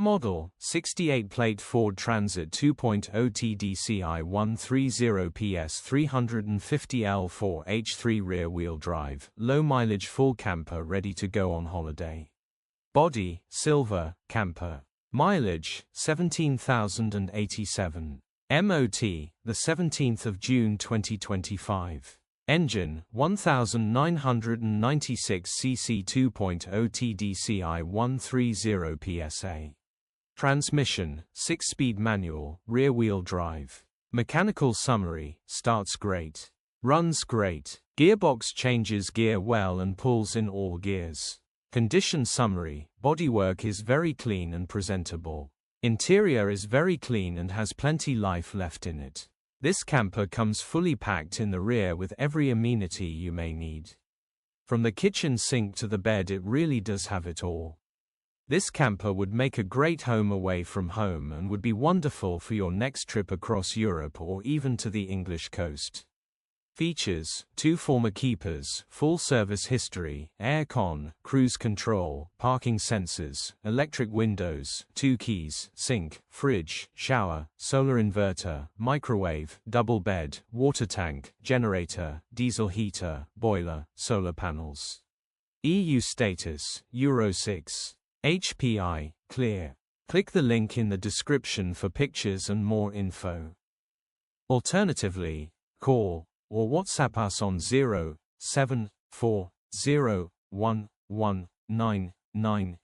Model, 68-plate Ford Transit 2.0 TDCI 130 PS 350 L4H3 rear-wheel drive, low-mileage full camper ready to go on holiday. Body, silver, camper. Mileage, 17,087. MOT, the 17th of June 2025. Engine, 1996 cc 2.0 TDCI 130 PSA. Transmission, 6-speed manual, rear-wheel drive. Mechanical summary, starts great. Runs great. Gearbox changes gear well and pulls in all gears. Condition summary, bodywork is very clean and presentable. Interior is very clean and has plenty life left in it. This camper comes fully packed in the rear with every amenity you may need. From the kitchen sink to the bed, it really does have it all. This camper would make a great home away from home and would be wonderful for your next trip across Europe or even to the English coast. Features: 2 former keepers, full service history, aircon, cruise control, parking sensors, electric windows, 2 keys, sink, fridge, shower, solar inverter, microwave, double bed, water tank, generator, diesel heater, boiler, solar panels. EU status, Euro 6. HPI, clear. Click the link in the description for pictures and more info. Alternatively, call or WhatsApp us on 074011999.